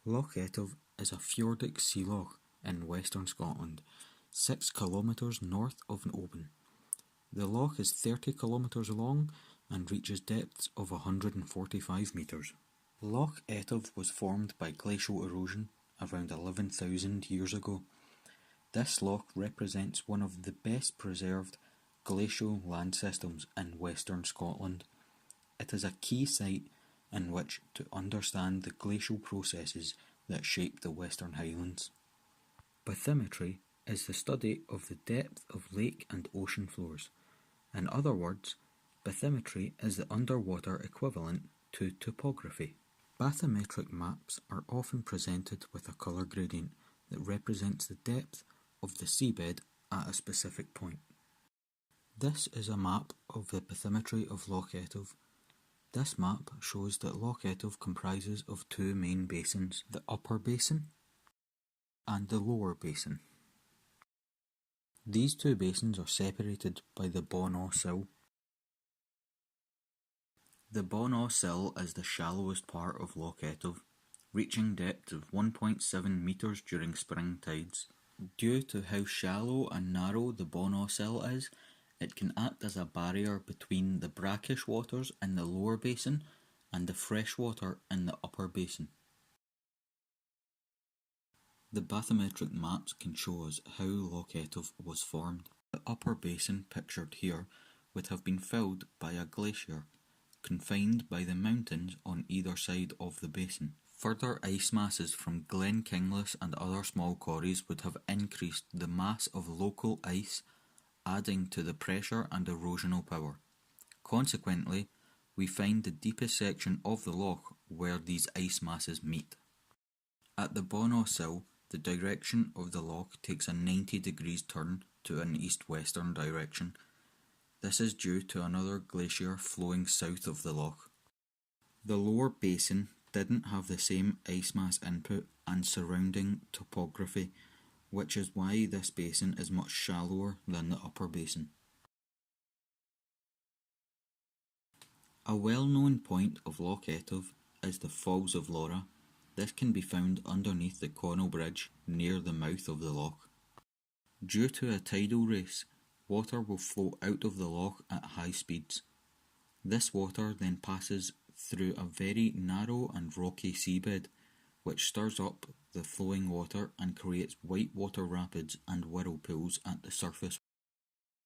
Loch Etive is a fjordic sea loch in western Scotland, 6 kilometres north of Oban. The loch is 30 kilometres long and reaches depths of 145 metres. Loch Etive was formed by glacial erosion around 11,000 years ago. This loch represents one of the best preserved glacial land systems in western Scotland. It is a key site in which to understand the glacial processes that shape the Western Highlands. Bathymetry is the study of the depth of lake and ocean floors. In other words, bathymetry is the underwater equivalent to topography. Bathymetric maps are often presented with a colour gradient that represents the depth of the seabed at a specific point. This is a map of the bathymetry of Loch Etive. This map shows that Loch Etive comprises of two main basins, the upper basin and the lower basin. These two basins are separated by the Bonaw Sill. The Bonaw Sill is the shallowest part of Loch Etive, reaching depths of 1.7 metres during spring tides. Due to how shallow and narrow the Bonaw Sill is, it can act as a barrier between the brackish waters in the lower basin and the fresh water in the upper basin. The bathymetric maps can show us how Loch Etive was formed. The upper basin pictured here would have been filled by a glacier, confined by the mountains on either side of the basin. Further ice masses from Glen Kinglas and other small quarries would have increased the mass of local ice, adding to the pressure and erosional power. Consequently, we find the deepest section of the loch where these ice masses meet. At the Bonaw Sill, the direction of the loch takes a 90 degrees turn to an east-western direction. This is due to another glacier flowing south of the loch. The lower basin didn't have the same ice mass input and surrounding topography, which is why this basin is much shallower than the upper basin. A well-known point of Loch Etive is the Falls of Laura. This can be found underneath the Connell Bridge near the mouth of the loch. Due to a tidal race, water will flow out of the loch at high speeds. This water then passes through a very narrow and rocky seabed, which stirs up the flowing water and creates whitewater rapids and whirlpools at the surface.